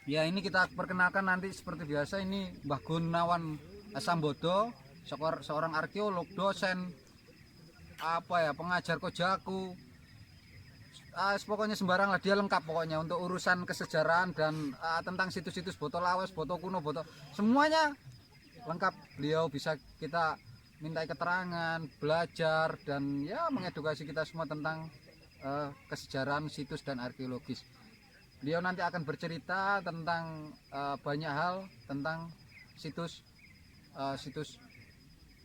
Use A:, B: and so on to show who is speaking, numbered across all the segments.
A: Ya, ini kita perkenalkan nanti seperti biasa, ini Mbah Gunawan Sambodo, seorang arkeolog, dosen, pengajar Kojaku. Pokoknya sembarang lah, dia lengkap pokoknya untuk urusan kesejarahan dan tentang situs-situs Boto Lawes, Boto Kuno, semuanya lengkap. Beliau bisa kita mintai keterangan, belajar, dan ya mengedukasi kita semua tentang kesejarahan situs dan arkeologis. Beliau nanti akan bercerita tentang banyak hal tentang situs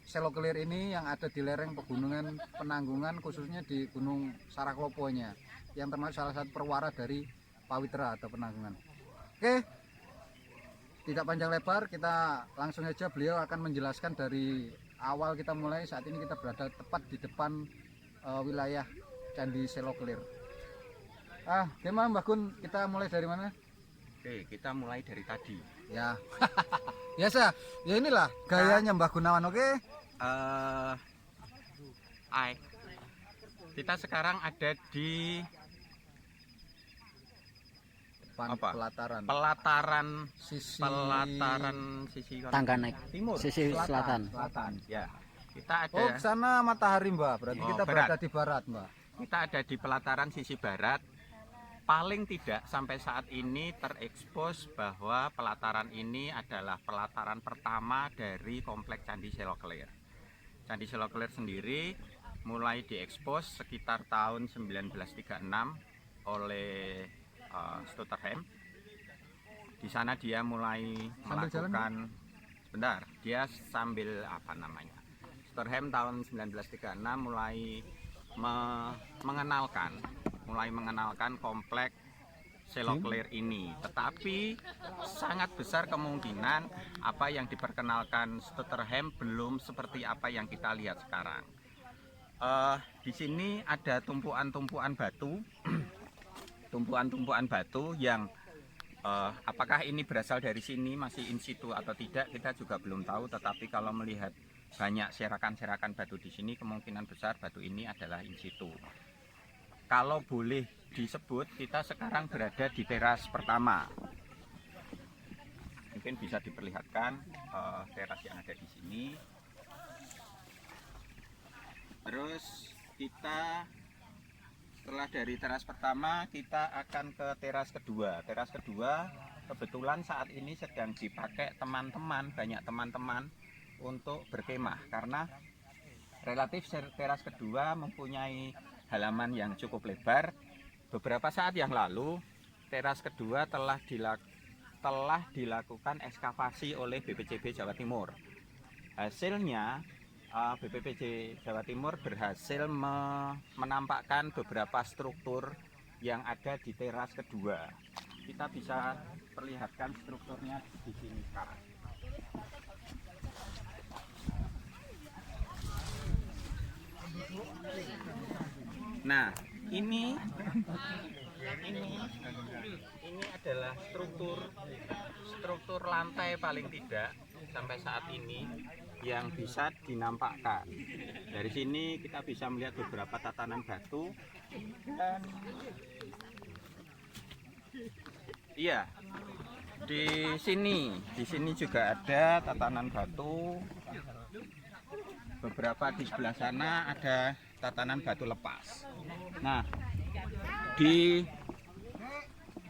A: Seloklir ini yang ada di lereng pegunungan Penanggungan, khususnya di Gunung Sarakloponya, yang termasuk salah satu perwara dari Pawitra atau Penanggungan. Oke, tidak panjang lebar, kita langsung aja. Beliau akan menjelaskan dari awal kita mulai. Saat ini kita berada tepat di depan wilayah Candi Seloklir. Gimana Mbak Gun, kita mulai dari mana?
B: Oke, kita mulai dari tadi.
A: Ya, biasa. Ya inilah gayanya Mbak Gunawan. Oke.
B: Kita sekarang ada di pelataran sisi
C: tangga naik
B: timur,
C: sisi selatan.
B: Ya, kita ada.
A: Oh, sana matahari Mbak. Berarti kita berada
B: barat.
A: di barat Mbak.
B: Kita ada di pelataran sisi barat. Paling tidak sampai saat ini terekspos bahwa pelataran ini adalah pelataran pertama dari kompleks Candi Seloklir. Candi Seloklir sendiri mulai diekspos sekitar tahun 1936 oleh Stutterheim. Di sana dia mulai melakukan Stutterheim tahun 1936 mulai mengenalkan kompleks Seloklir ini, tetapi sangat besar kemungkinan apa yang diperkenalkan Stutterheim belum seperti apa yang kita lihat sekarang. Di sini ada tumpuan-tumpuan batu, tumpuan-tumpuan batu yang apakah ini berasal dari sini masih in situ atau tidak kita juga belum tahu. Tetapi kalau melihat banyak serakan-serakan batu di sini, kemungkinan besar batu ini adalah in situ. Kalau boleh disebut, kita sekarang berada di teras pertama. Mungkin bisa diperlihatkan teras yang ada di sini. Terus kita setelah dari teras pertama, kita akan ke teras kedua. Teras kedua kebetulan saat ini sedang dipakai banyak teman-teman untuk berkemah, karena relatif teras kedua mempunyai halaman yang cukup lebar. Beberapa saat yang lalu teras kedua telah dilakukan ekskavasi oleh BPCB Jawa Timur. Hasilnya BPPJ Jawa Timur berhasil menampakkan beberapa struktur yang ada di teras kedua. Kita bisa perlihatkan strukturnya di sini sekarang. Nah, ini adalah struktur lantai paling tidak sampai saat ini yang bisa dinampakkan. Dari sini kita bisa melihat beberapa tatanan batu dan iya, di sini juga ada tatanan batu. Beberapa di sebelah sana ada tatanan batu lepas. Nah, di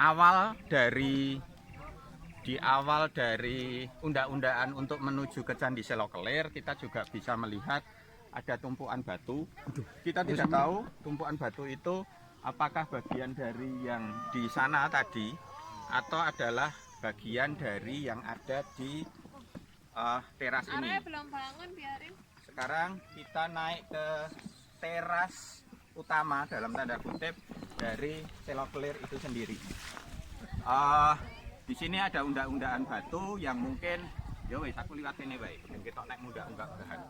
B: awal dari undang-undangan untuk menuju ke Candi Seloklir, kita juga bisa melihat ada tumpuan batu. Kita tidak tahu tumpuan batu itu apakah bagian dari yang di sana tadi atau adalah bagian dari yang ada di teras ini.
D: Belum bangun, biarin.
B: Sekarang kita naik ke teras utama dalam tanda kutip dari Seloklir itu sendiri. Di sini ada undang-undangan batu yang mungkin aku lihat ini baik. Kita naik undang-undangan.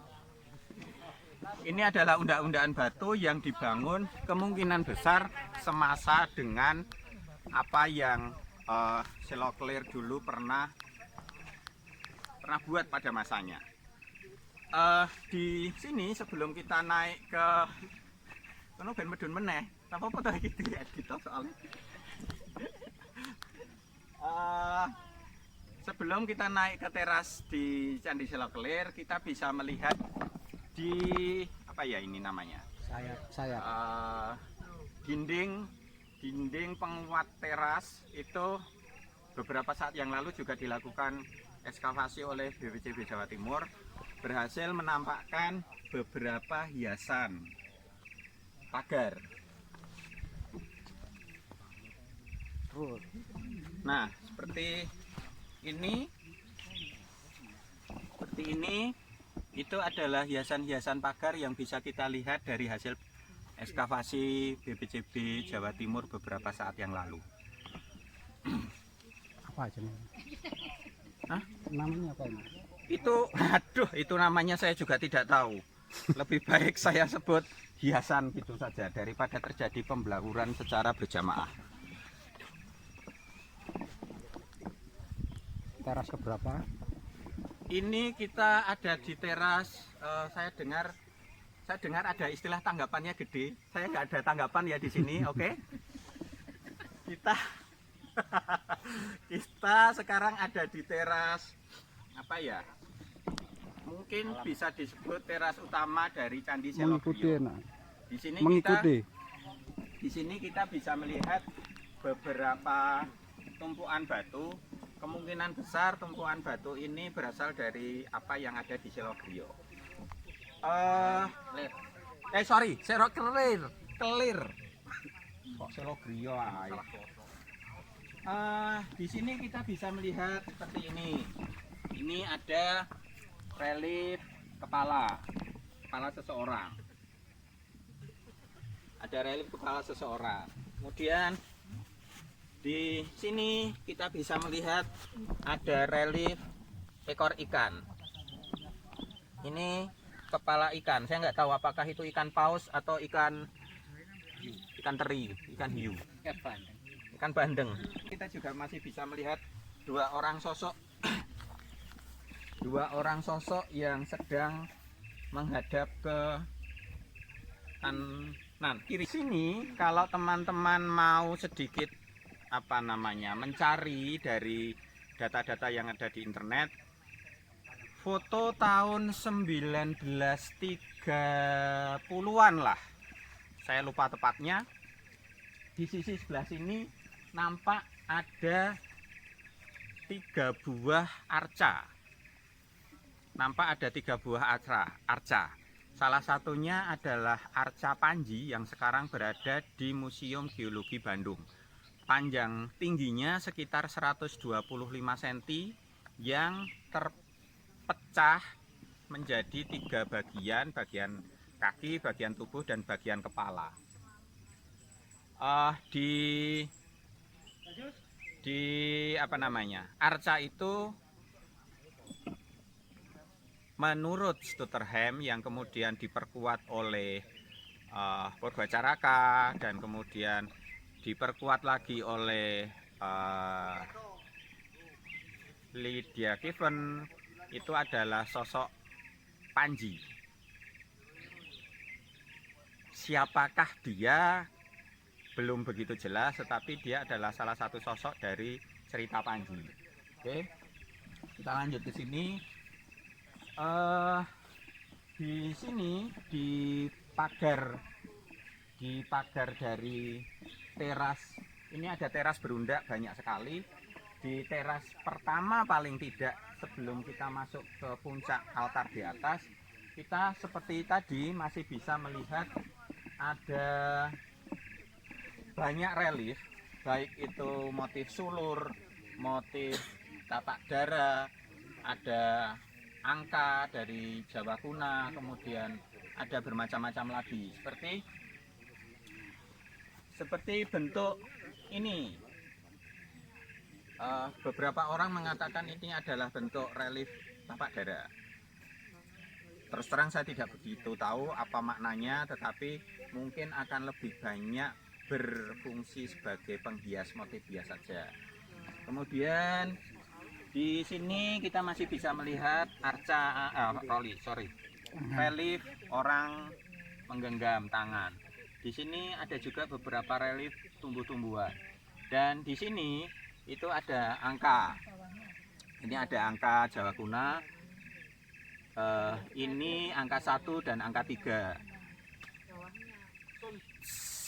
B: Ini adalah undang-undangan batu yang dibangun kemungkinan besar semasa dengan apa yang Seloklir dulu pernah buat pada masanya. Di sini sebelum kita naik ke ben medun meneh, apa-apa tadi gitu ya kita soalnya. sebelum kita naik ke teras di Candi Seloklir, kita bisa melihat di apa ya ini namanya?
C: Saya.
B: Dinding penguat teras itu beberapa saat yang lalu juga dilakukan ekskavasi oleh BPCB Jawa Timur, berhasil menampakkan beberapa hiasan pagar. Nah, seperti ini itu adalah hiasan-hiasan pagar yang bisa kita lihat dari hasil ekskavasi BPCB Jawa Timur beberapa saat yang lalu.
C: Apa aja nih?
B: Hah?
C: Namanya apa ini?
B: Itu namanya saya juga tidak tahu. Lebih baik saya sebut hiasan gitu saja daripada terjadi pembelaguran secara berjamaah.
C: Teras keberapa?
B: Ini kita ada di teras. Saya dengar ada istilah tanggapannya gede. Saya nggak ada tanggapan ya di sini, oke? Kita sekarang ada di teras apa ya? Mungkin bisa disebut teras utama dari Candi Selokrio. Di sini kita bisa melihat beberapa tumpuan batu. Kemungkinan besar tumpuan batu ini berasal dari apa yang ada di Selokrio. Kelir. Kok Selokrio aja. Di sini kita bisa melihat seperti ini. Ini ada relief kepala seseorang. Ada relief kepala seseorang. Kemudian di sini kita bisa melihat ada relief ekor ikan. Ini kepala ikan. Saya nggak tahu apakah itu ikan paus atau ikan teri, ikan hiu, ikan bandeng. Kita juga masih bisa melihat dua orang sosok yang sedang menghadap ke kanan kiri. Sini kalau teman-teman mau sedikit mencari dari data-data yang ada di internet, foto tahun 1930-an lah, saya lupa tepatnya. Di sisi sebelah sini nampak ada 3 buah arca. Arca. Salah satunya adalah arca Panji yang sekarang berada di Museum Geologi Bandung. Panjang tingginya sekitar 125 cm yang terpecah menjadi 3 bagian kaki, bagian tubuh, dan bagian kepala. Arca itu menurut Stutterheim yang kemudian diperkuat oleh Purwacaraka dan kemudian diperkuat lagi oleh Lydia Given, itu adalah sosok Panji. Siapakah dia belum begitu jelas, tetapi dia adalah salah satu sosok dari cerita Panji. Oke, kita lanjut ke sini. Di sini di pagar dari teras ini ada teras berundak banyak sekali. Di teras pertama paling tidak sebelum kita masuk ke puncak altar di atas, kita seperti tadi masih bisa melihat ada banyak relief, baik itu motif sulur, motif tapak dara, ada angka dari Jawa kuna, kemudian ada bermacam-macam lagi seperti bentuk ini. Beberapa orang mengatakan ini adalah bentuk relief tapak dara. Terus terang saya tidak begitu tahu apa maknanya, tetapi mungkin akan lebih banyak berfungsi sebagai penghias motif hias saja. Kemudian di sini kita masih bisa melihat relief orang menggenggam tangan. Di sini ada juga beberapa relief tumbuh-tumbuhan. Dan di sini itu ada angka. Ini ada angka Jawa Kuna. Ini angka 1 dan angka 3.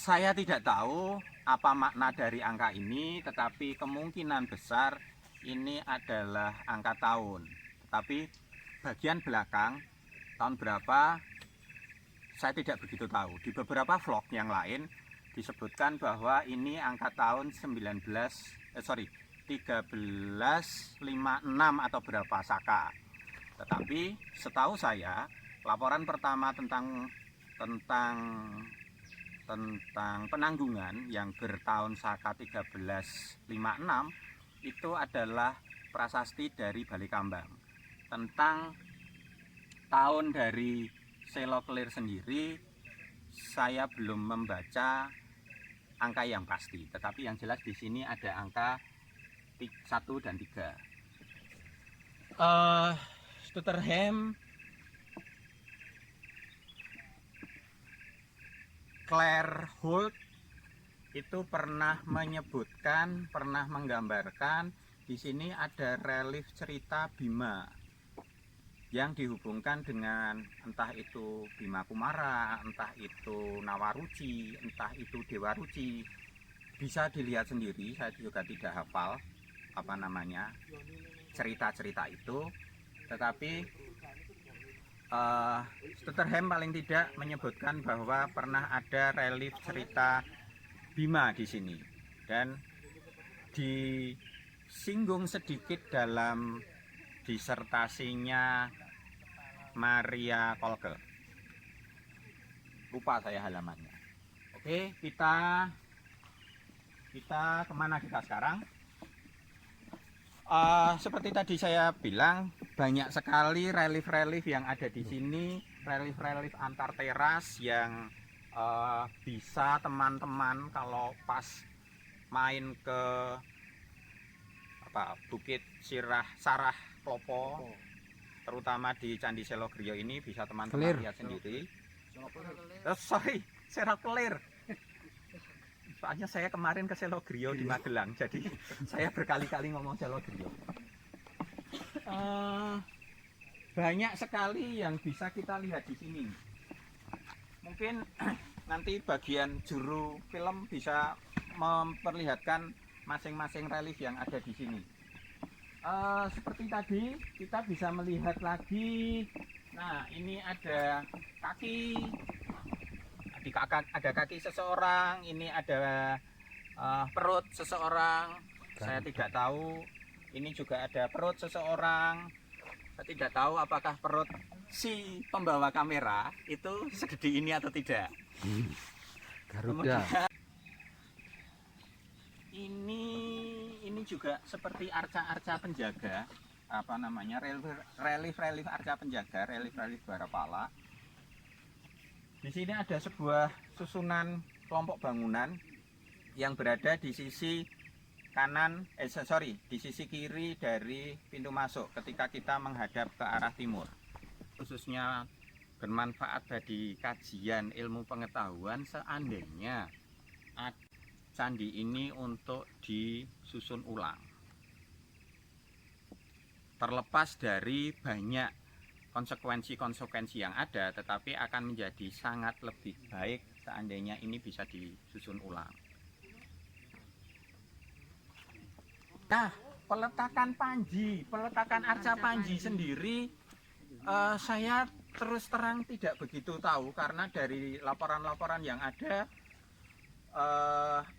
B: Saya tidak tahu apa makna dari angka ini, tetapi kemungkinan besar ini adalah angka tahun. Tetapi bagian belakang tahun berapa saya tidak begitu tahu. Di beberapa vlog yang lain disebutkan bahwa ini angka tahun 1356 atau berapa Saka. Tetapi setahu saya laporan pertama tentang penanggungan yang bertahun Saka 1356 itu adalah prasasti dari Balikambang. Tentang tahun dari Selo Kelir sendiri saya belum membaca angka yang pasti, tetapi yang jelas di sini ada angka 1 dan 3. Stutterheim Claire Holt itu pernah menyebutkan, pernah menggambarkan di sini ada relief cerita Bima yang dihubungkan dengan entah itu Bima Kumara, entah itu Nawaruci, entah itu Dewa Ruci. Bisa dilihat sendiri, saya juga tidak hafal apa namanya cerita-cerita itu, tetapi Stutterheim paling tidak menyebutkan bahwa pernah ada relief cerita Bima di sini dan disinggung sedikit dalam disertasinya Maria Kolke. Lupa saya halamannya. Oke, kita kemana kita sekarang? Seperti tadi saya bilang, banyak sekali relief-relief yang ada di sini, relief-relief antar teras yang bisa teman-teman kalau pas main ke Bukit Sarah Klopo, terutama di Candi Selo Griya ini bisa teman-teman lihat sendiri. Selo Kelir. Soalnya saya kemarin ke Selo Griya di Magelang, jadi saya berkali-kali ngomong Selo Griya. Banyak sekali yang bisa kita lihat di sini. Mungkin nanti bagian juru film bisa memperlihatkan masing-masing relief yang ada di sini. Seperti tadi kita bisa melihat lagi. Nah, ini ada kaki. Ada kaki seseorang, ini ada perut seseorang. Saya tidak tahu. Ini juga ada perut seseorang. Saya tidak tahu apakah perut si pembawa kamera itu segede ini atau tidak.
C: Garuda.
B: Kemudian, ini juga seperti arca-arca penjaga, apa namanya, relief arca penjaga, relief Barapala. Di sini ada sebuah susunan kelompok bangunan yang berada di sisi kanan, di sisi kiri dari pintu masuk ketika kita menghadap ke arah timur. Khususnya bermanfaat bagi kajian ilmu pengetahuan seandainya candi ini untuk disusun ulang. Terlepas dari banyak konsekuensi-konsekuensi yang ada, tetapi akan menjadi sangat lebih baik seandainya ini bisa disusun ulang. Nah, peletakan arca panji sendiri, saya terus terang tidak begitu tahu karena dari laporan-laporan yang ada,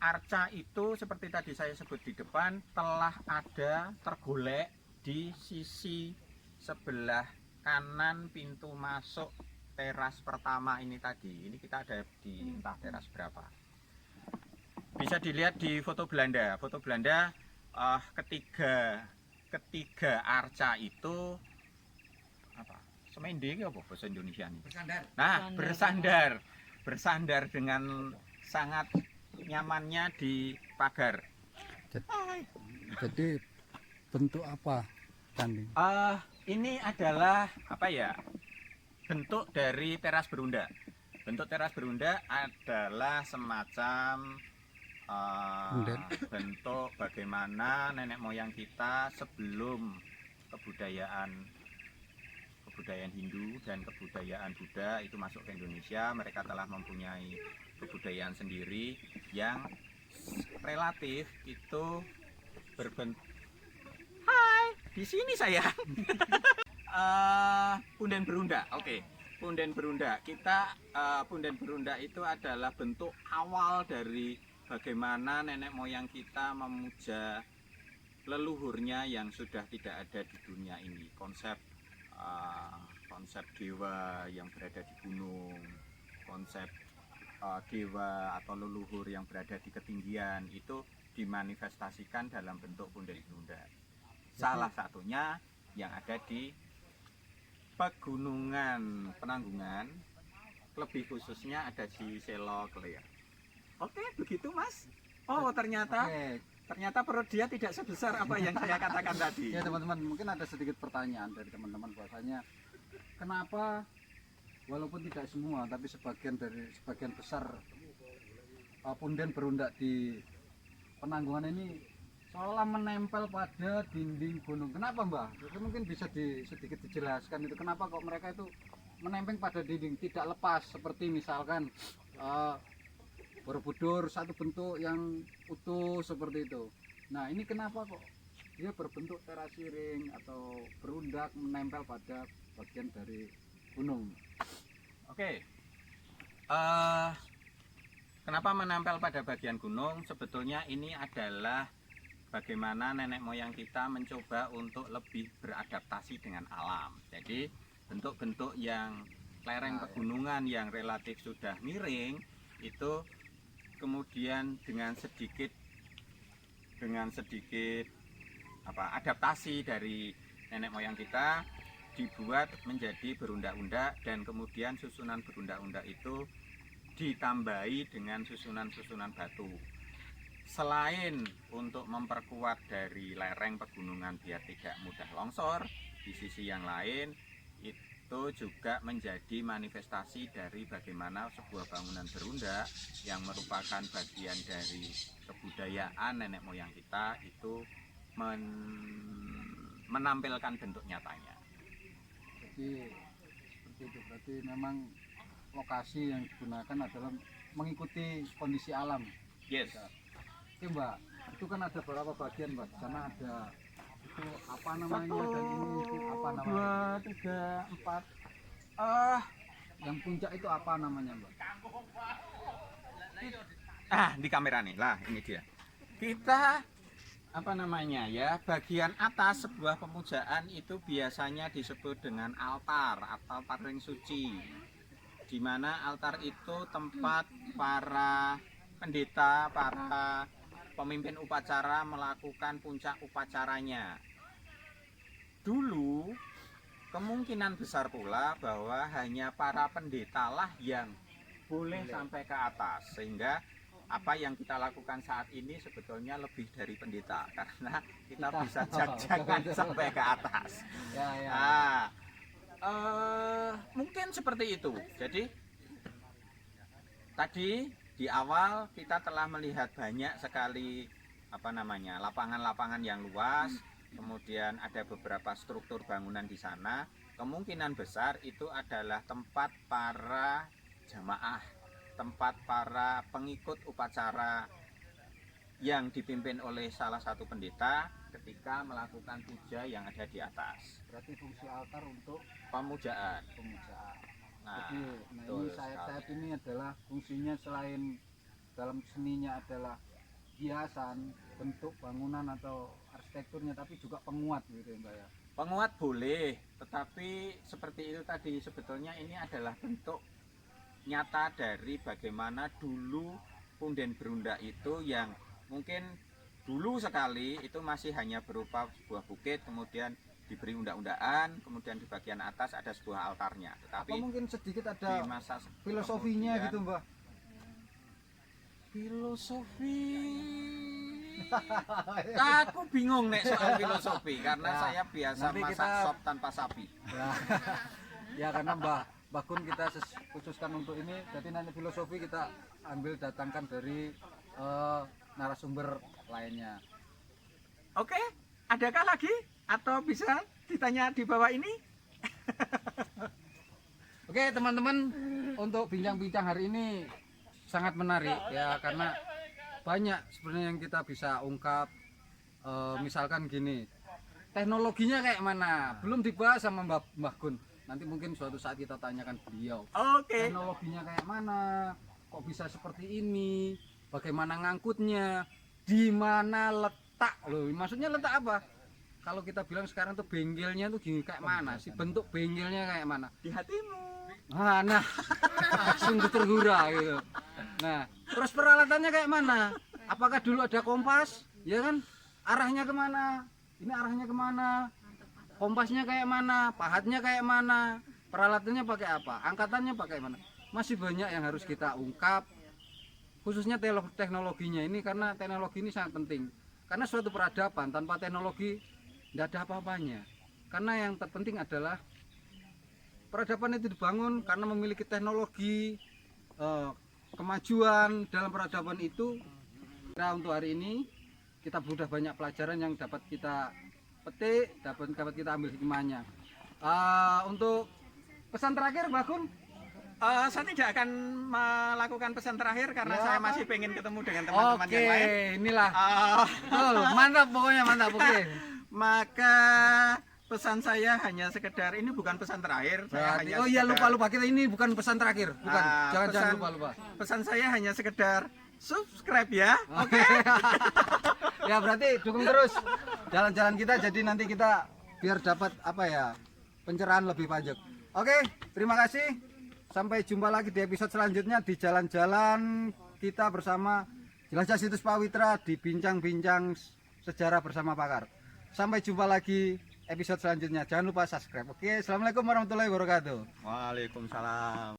B: arca itu seperti tadi saya sebut di depan telah ada tergolek di sisi sebelah kanan pintu masuk teras pertama ini tadi. Ini kita ada di entah teras berapa. Bisa dilihat di foto Belanda. Foto Belanda ketiga arca itu apa? Semende apa bahasa Indonesia ini?
A: Bersandar.
B: Nah, bersandar dengan sangat nyamannya di pagar.
C: Jadi bentuk apa candi?
B: Ini adalah apa ya? Bentuk dari teras berunda. Bentuk teras berunda adalah semacam bentuk bagaimana nenek moyang kita sebelum kebudayaan Hindu dan kebudayaan Buddha itu masuk ke Indonesia. Mereka telah mempunyai kebudayaan sendiri yang relatif itu berbentuk. Hai, di sini saya. Punden Berunda. Oke. Punden Berunda. Punden Berunda itu adalah bentuk awal dari bagaimana nenek moyang kita memuja leluhurnya yang sudah tidak ada di dunia ini. Konsep dewa yang berada di gunung, konsep dewa atau leluhur yang berada di ketinggian itu dimanifestasikan dalam bentuk punden berunda. Salah satunya yang ada di Pegunungan Penanggungan, lebih khususnya ada di Selo Clear. Oke, begitu Mas. Oh, ternyata perut dia tidak sebesar apa yang saya katakan tadi.
A: Ya teman-teman, mungkin ada sedikit pertanyaan dari teman-teman bahwasanya kenapa walaupun tidak semua tapi sebagian besar punden berundak di Penanggungan ini seolah menempel pada dinding gunung. Kenapa Mbak? Itu mungkin bisa sedikit dijelaskan itu kenapa kok mereka itu menempel pada dinding tidak lepas seperti misalkan Borobudur satu bentuk yang utuh seperti itu. Nah ini kenapa kok dia berbentuk terasiring atau berundak menempel pada bagian dari gunung?
B: Oke. Kenapa menempel pada bagian gunung? Sebetulnya ini adalah bagaimana nenek moyang kita mencoba untuk lebih beradaptasi dengan alam. Jadi bentuk-bentuk yang lereng pegunungan yang relatif sudah miring itu kemudian dengan sedikit adaptasi dari nenek moyang kita dibuat menjadi berundak-undak dan kemudian susunan berundak-undak itu ditambahi dengan susunan-susunan batu. Selain untuk memperkuat dari lereng pegunungan biar tidak mudah longsor, di sisi yang lain itu juga menjadi manifestasi dari bagaimana sebuah bangunan berundak yang merupakan bagian dari kebudayaan nenek moyang kita itu menampilkan bentuk nyatanya.
A: Jadi seperti itu, berarti memang lokasi yang digunakan adalah mengikuti kondisi alam.
B: Yes.
A: Oke Mbak, itu kan ada beberapa bagian Mbak. Di sana ada itu apa namanya dan ini itu apa namanya?
B: 1, 2, 3, 4.
A: Yang puncak itu apa namanya Mbak?
B: Di kamera nih lah, ini dia. Kita bagian atas sebuah pemujaan itu biasanya disebut dengan altar atau paring suci, di mana altar itu tempat para pendeta, para pemimpin upacara melakukan puncak upacaranya. Dulu kemungkinan besar pula bahwa hanya para pendetalah yang boleh sampai ke atas, sehingga apa yang kita lakukan saat ini sebetulnya lebih dari pendeta karena kita bisa jak-jakan sampai ke atas. Mungkin seperti itu. Jadi tadi di awal kita telah melihat banyak sekali lapangan-lapangan yang luas, kemudian ada beberapa struktur bangunan di sana. Kemungkinan besar itu adalah tempat para jamaah, tempat para pengikut upacara yang dipimpin oleh salah satu pendeta ketika melakukan puja yang ada di atas.
A: Berarti fungsi altar untuk
B: pemujaan.
A: Nah, ini sayap-sayap ini adalah fungsinya selain dalam seninya adalah hiasan, bentuk bangunan atau arsitekturnya, tapi juga penguat gitu ya Mbak ya.
B: Penguat boleh, tetapi seperti itu tadi sebetulnya ini adalah bentuk nyata dari bagaimana dulu punden berundak itu yang mungkin dulu sekali itu masih hanya berupa sebuah bukit, kemudian diberi undak-undakan, kemudian di bagian atas ada sebuah altarnya. Tetapi
A: apa mungkin sedikit ada
B: di masa
A: filosofinya gitu Mbak?
B: Filosofi aku bingung nek soal filosofi karena saya biasa masak sop tanpa sapi.
A: Ya karena Mbak Kun kita khususkan untuk ini, jadi nanti filosofi kita ambil datangkan dari narasumber lainnya.
B: Oke, adakah lagi atau bisa ditanya di bawah ini.
A: Oke teman-teman, untuk bincang-bincang hari ini sangat menarik ya, karena banyak sebenarnya yang kita bisa ungkap. Misalkan gini, teknologinya kayak mana belum dibahas sama Mbah Gun. Nanti mungkin suatu saat kita tanyakan beliau.
B: Oke.
A: Teknologinya kayak mana, kok bisa seperti ini, bagaimana ngangkutnya, di mana letak loh, maksudnya letak apa? Kalau kita bilang sekarang tuh bengkelnya tuh gini, kayak mana sih bentuk bengkelnya, kayak mana?
B: Di hatimu.
A: Nah, sungguh terhura gitu. Nah, terus peralatannya kayak mana? Apakah dulu ada kompas, ya kan? Arahnya kemana? Ini arahnya kemana? Kompasnya kayak mana? Pahatnya kayak mana? Peralatannya pakai apa? Angkatannya pakai mana? Masih banyak yang harus kita ungkap, khususnya teknologinya ini, karena teknologi ini sangat penting. Karena suatu peradaban tanpa teknologi tidak ada apa-apanya. Karena yang terpenting adalah peradaban itu dibangun karena memiliki teknologi, kemajuan dalam peradaban itu. Nah, untuk hari ini kita sudah banyak pelajaran yang dapat kita petik, dapat kita ambil hikmahnya. Untuk pesan terakhir, Mbak Gun?
B: Saya tidak akan melakukan pesan terakhir karena
A: Ya,
B: saya
A: apa?
B: masih pengen ketemu dengan teman-teman yang lain.
A: Inilah.
B: Ah,
A: Betul, mantap pokoknya, mantap. Oke.
B: maka pesan saya hanya sekedar, ini bukan pesan terakhir. Saya
A: Berarti,
B: hanya
A: oh iya,
B: sekedar-
A: lupa kita ini bukan pesan terakhir, bukan. Jangan
B: pesan-
A: lupa.
B: Pesan saya hanya sekedar subscribe ya. Oke.
A: Ya berarti dukung terus jalan-jalan kita, jadi nanti kita biar dapat apa ya, pencerahan lebih panjang. Oke, terima kasih. Sampai jumpa lagi di episode selanjutnya di jalan-jalan kita bersama Jelajah Situs Pawitra di bincang-bincang sejarah bersama pakar. Sampai jumpa lagi episode selanjutnya. Jangan lupa subscribe. Oke, assalamualaikum warahmatullahi wabarakatuh.
B: Waalaikumsalam.